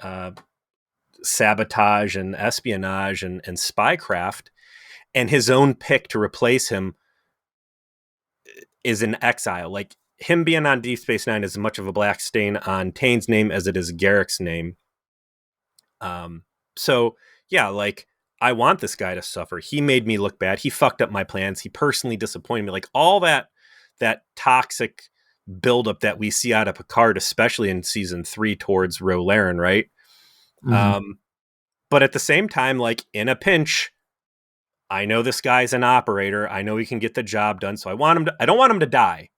sabotage and espionage and spycraft, and his own pick to replace him is in exile. Like, him being on Deep Space Nine is as much of a black stain on Tain's name as it is Garak's name. So yeah, like I want this guy to suffer. He made me look bad. He fucked up my plans. He personally disappointed me. Like all that toxic buildup that we see out of Picard, especially in season 3 towards Rolaren, right? Mhm. But at the same time, like in a pinch, I know this guy's an operator. I know he can get the job done. So I don't want him to die.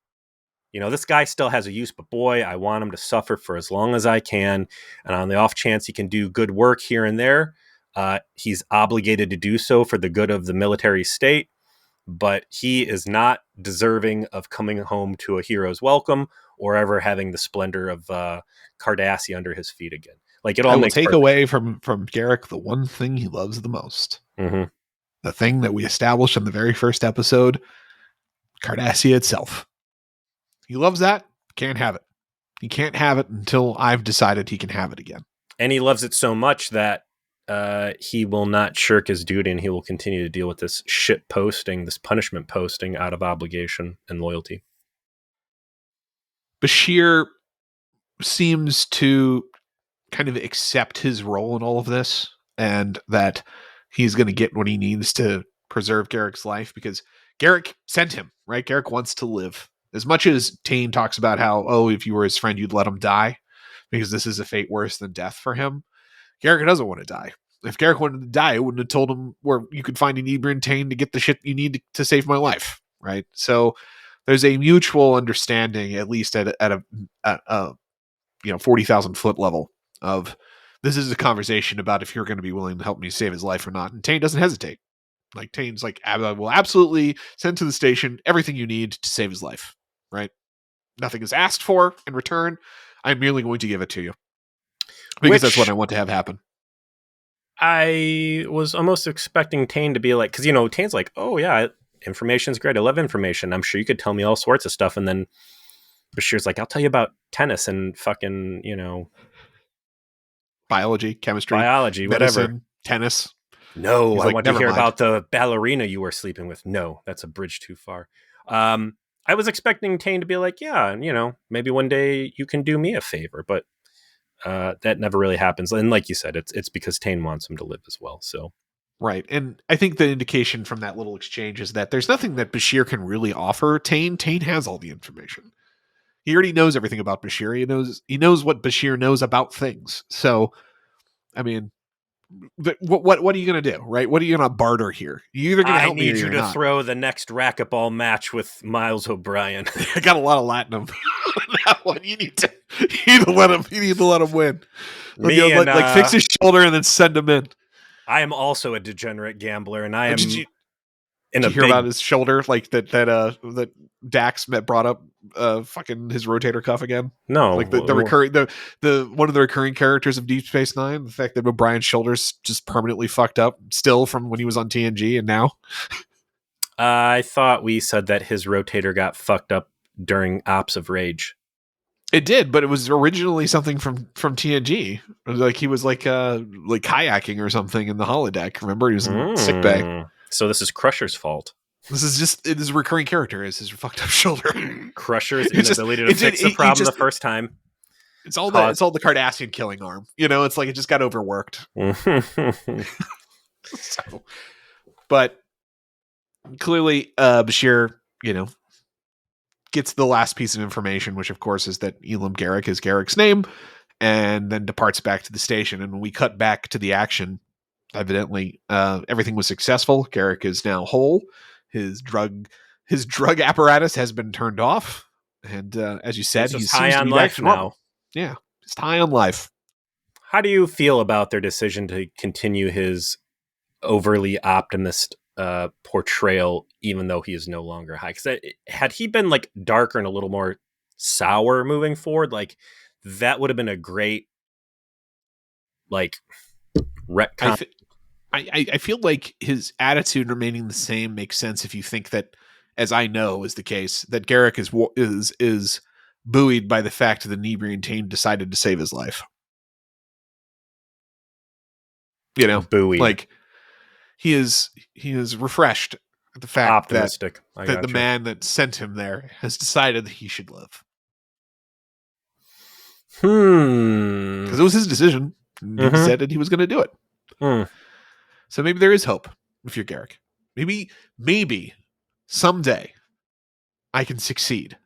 You know, this guy still has a use, but boy, I want him to suffer for as long as I can. And on the off chance he can do good work here and there, he's obligated to do so for the good of the military state. But he is not deserving of coming home to a hero's welcome or ever having the splendor of Cardassia under his feet again. Like it I all will makes take perfect. away from Garak the one thing he loves the most. Mm-hmm. The thing that we established in the very first episode, Cardassia itself. He loves that. Can't have it. He can't have it until I've decided he can have it again. And he loves it so much that he will not shirk his duty, and he will continue to deal with this shit posting, this punishment posting out of obligation and loyalty. Bashir seems to kind of accept his role in all of this, and that he's going to get what he needs to preserve Garak's life, because Garak sent him, right? Garak wants to live. As much as Tain talks about how, oh, if you were his friend, you'd let him die, because this is a fate worse than death for him. Garak doesn't want to die. If Garak wanted to die, it wouldn't have told him where you could find Enabran Tain to get the shit you need to save my life, right? So there's a mutual understanding, at least at a 40,000 foot level, of this is a conversation about if you're going to be willing to help me save his life or not. And Tain doesn't hesitate. Like Tain's like, I will absolutely send to the station everything you need to save his life, right? Nothing is asked for in return. I'm merely going to give it to you because that's what I want to have happen. I was almost expecting Tain to be like, because, Tain's like, oh, yeah, information's great. I love information. I'm sure you could tell me all sorts of stuff. And then Bashir's like, I'll tell you about tennis and fucking, Biology, chemistry, biology, medicine, whatever. tennis. No, He's I like, want to never hear mind. about the ballerina you were sleeping with. No, that's a bridge too far. I was expecting Tain to be like, yeah, maybe one day you can do me a favor, but that never really happens. And like you said, it's because Tain wants him to live as well. So right, and I think the indication from that little exchange is that there's nothing that Bashir can really offer Tain. Tain has all the information. He already knows everything about Bashir. He knows what Bashir knows about things. So, I mean, what are you going to do, right? What are you going to barter here? You're either going to I help me or need you you're to not. throw the next racquetball match with Miles O'Brien. I got a lot of Latinum on that one. You need to let him. You need to let him win. Like fix his shoulder and then send him in. I am also a degenerate gambler, and I am. Did you hear about his shoulder? Like that Dax brought up fucking his rotator cuff again? No. Like the recurring the one of the recurring characters of Deep Space Nine, the fact that O'Brien's shoulder's just permanently fucked up still from when he was on TNG and now. I thought we said that his rotator got fucked up during Ops of Rage. It did, but it was originally something from TNG. Like he was like kayaking or something in the holodeck. Remember, he was in sick bay. So this is Crusher's fault. This is a recurring character. Is his fucked up shoulder? Crusher's inability to fix the problem the first time. It's all the Cardassian killing arm. It's like it just got overworked. So, but clearly, Bashir, gets the last piece of information, which of course is that Elam Garak is Garak's name, and then departs back to the station. And when we cut back to the action, evidently everything was successful. Garak is now whole. His drug apparatus has been turned off, and as you said, he's high on life now. Yeah, he's high on life. How do you feel about their decision to continue his overly optimist portrayal, even though he is no longer high? Because had he been like darker and a little more sour moving forward, like that would have been a great like retcon. I feel like his attitude remaining the same makes sense if you think that, as I know is the case, that Garak is buoyed by the fact that Enabran Tain decided to save his life. Buoyed. Like he is refreshed at the fact optimistic that the man that sent him there has decided that he should live. Because it was his decision. He said that he was going to do it. So maybe there is hope if you're Garak. Maybe someday I can succeed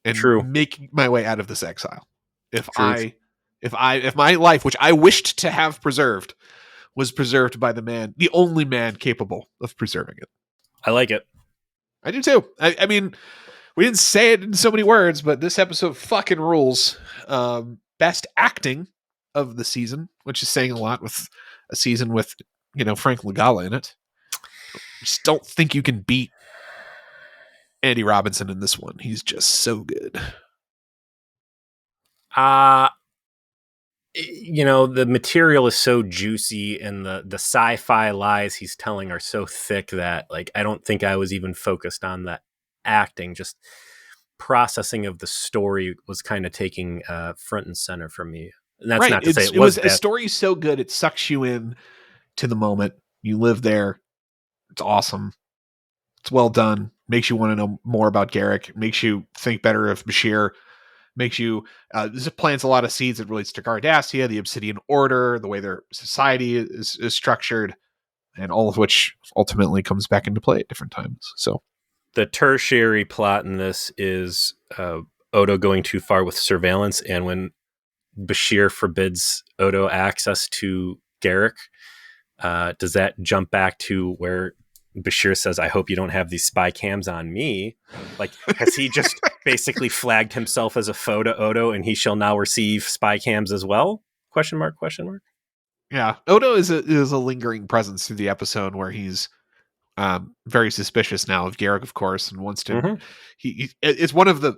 and make my way out of this exile. If my life, which I wished to have preserved, was preserved by the only man capable of preserving it. I like it. I do too. I mean, we didn't say it in so many words, but this episode fucking rules. Best acting of the season, which is saying a lot with a season with, Frank Lagala in it. I just don't think you can beat Andy Robinson in this one. He's just so good. The material is so juicy and the sci-fi lies he's telling are so thick that I don't think I was even focused on the acting. Just processing of the story was kind of taking front and center for me. And that's not to say it was a story so good it sucks you in to the moment. You live there. It's awesome. It's well done. Makes you want to know more about Garak. Makes you think better of Bashir. Makes you this plants a lot of seeds that relates to Cardassia, the Obsidian Order, the way their society is structured, and all of which ultimately comes back into play at different times. So the tertiary plot in this is Odo going too far with surveillance, and when Bashir forbids Odo access to Garak, does that jump back to where Bashir says, "I hope you don't have these spy cams on me"? Has he just basically flagged himself as a foe to Odo, and he shall now receive spy cams as well? Question mark. Yeah, Odo is a lingering presence through the episode where he's very suspicious now of Garak, of course, and wants to. It's one of the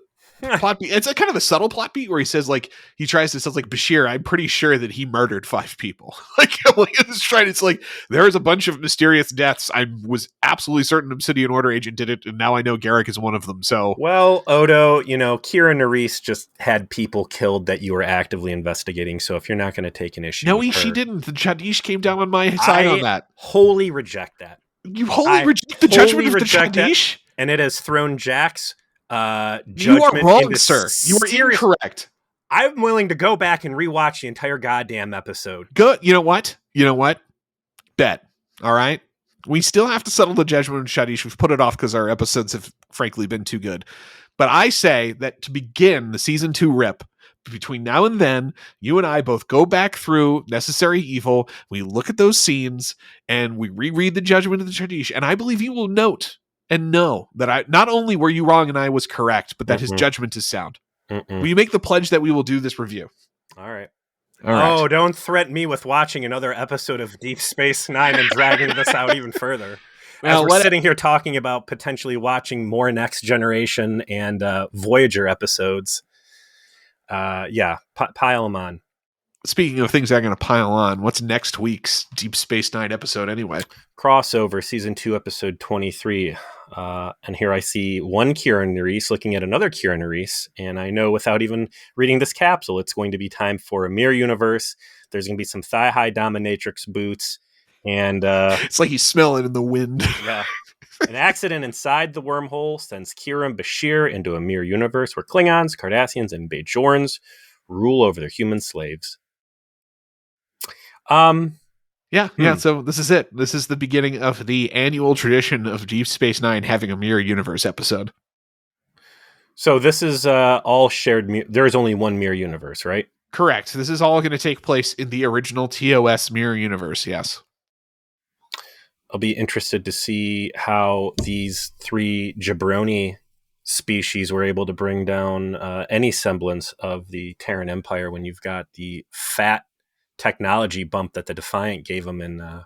plot beat. It's a kind of a subtle plot beat where he says he tries to say Bashir, I'm pretty sure that he murdered 5 people. It's there is a bunch of mysterious deaths. I was absolutely certain Obsidian Order agent did it, and now I know Garak is one of them. So Odo, Kira Nerys just had people killed that you were actively investigating. So if you're not going to take an issue, no, she didn't. The Chadish came down on my side on that. Wholly reject that. You wholly reject the judgment of the Chadish, and it has thrown Jack's judgment. You are wrong, sir. You are incorrect. I'm willing to go back and rewatch the entire goddamn episode. Good. You know what? Bet. All right. We still have to settle the judgment of Shadish. We've put it off because our episodes have frankly been too good. But I say that to begin the season 2 rip, between now and then, you and I both go back through Necessary Evil. We look at those scenes and we reread the judgment of the Shadish. And I believe you will note and know that not only were you wrong and I was correct, but that his judgment is sound. Will you make the pledge that we will do this review? All right. Oh, don't threaten me with watching another episode of Deep Space Nine and dragging this out even further. As we're sitting here talking about potentially watching more Next Generation and Voyager episodes. Pile them on. Speaking of things that are going to pile on, what's next week's Deep Space Nine episode anyway? Crossover, Season 2, Episode 23. And here I see one Kira Nerys looking at another Kira Nerys, and I know without even reading this capsule, it's going to be time for a mirror universe. There's going to be some thigh-high dominatrix boots, and... it's like he's smelling in the wind. Yeah. An accident inside the wormhole sends Kira and Bashir into a mirror universe where Klingons, Cardassians, and Bajorans rule over their human slaves. So this is it. This is the beginning of the annual tradition of Deep Space Nine having a mirror universe episode. So this is all shared. There is only one mirror universe, right? Correct. This is all going to take place in the original TOS mirror universe. Yes. I'll be interested to see how these 3 jabroni species were able to bring down any semblance of the Terran Empire when you've got the fat technology bump that the Defiant gave them in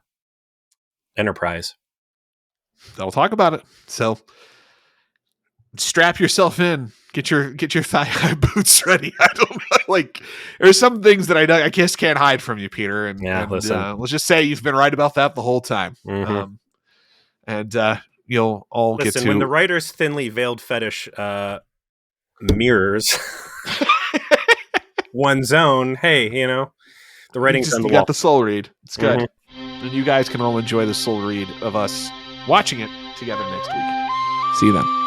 Enterprise. They'll talk about it. So strap yourself in. Get your thigh-high boots ready. I don't know. There's some things that I just can't hide from you, Peter. And let's just say you've been right about that the whole time. You'll all get to... When the writer's thinly veiled fetish mirrors one's own, hey, the writing's on the wall. You got the soul read. It's good. And you guys can all enjoy the soul read of us watching it together next week. See you then.